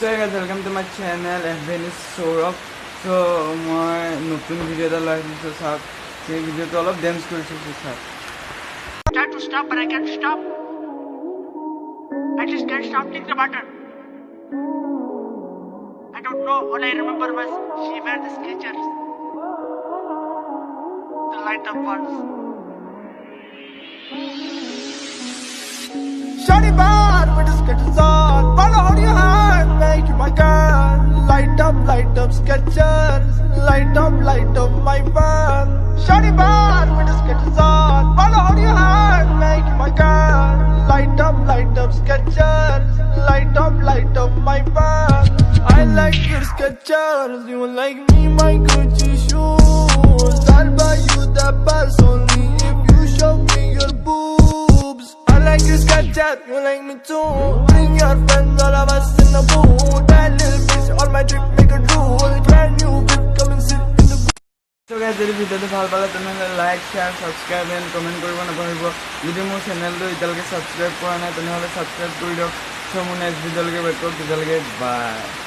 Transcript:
So hey guys, welcome to my channel FBN Saurabh. So মই নতুন video এটা লৈ আহিছো চাওক সেই ভিডিওটো অলপ ডেন্স কৰিছো চাওক Try to stop but I can't stop. I just can't stop thinking about her. I don't know, all I remember was she wear the Skechers, the light up ones. Shawty bad with the Skechers on. Follow on your hand, make you my girl. Light up Skechers. Light up my fan. Shawty bad with the Skechers on. Follow on your hand, make you my girl. Light up Skechers. Light up my fan. I like your Skechers. You like me, my Gucci shoes. I'll buy you the best only if you show me your boobs. I like your Skechers, you like me too. Bring your friends, all of us in the booth. That little bitch on my trip, make a drool. Brand new whip, come and sit in the booth. So guys, যদি ভিডিওটো ভাল পালে তেনেহ'লে like share subscribe and comment কৰিব নাপাহৰিব যদি মোৰ চেনেলটো এতিয়ালৈকে ছাবস্ক্ৰাইব কৰা নাই তেনেহ'লে ছাবস্ক্ৰাইব কৰি দিয়ক চ' মোৰ নেক্সট ভিডিঅ'লৈকে ৱেইট কৰক তেতিয়ালৈকে বাই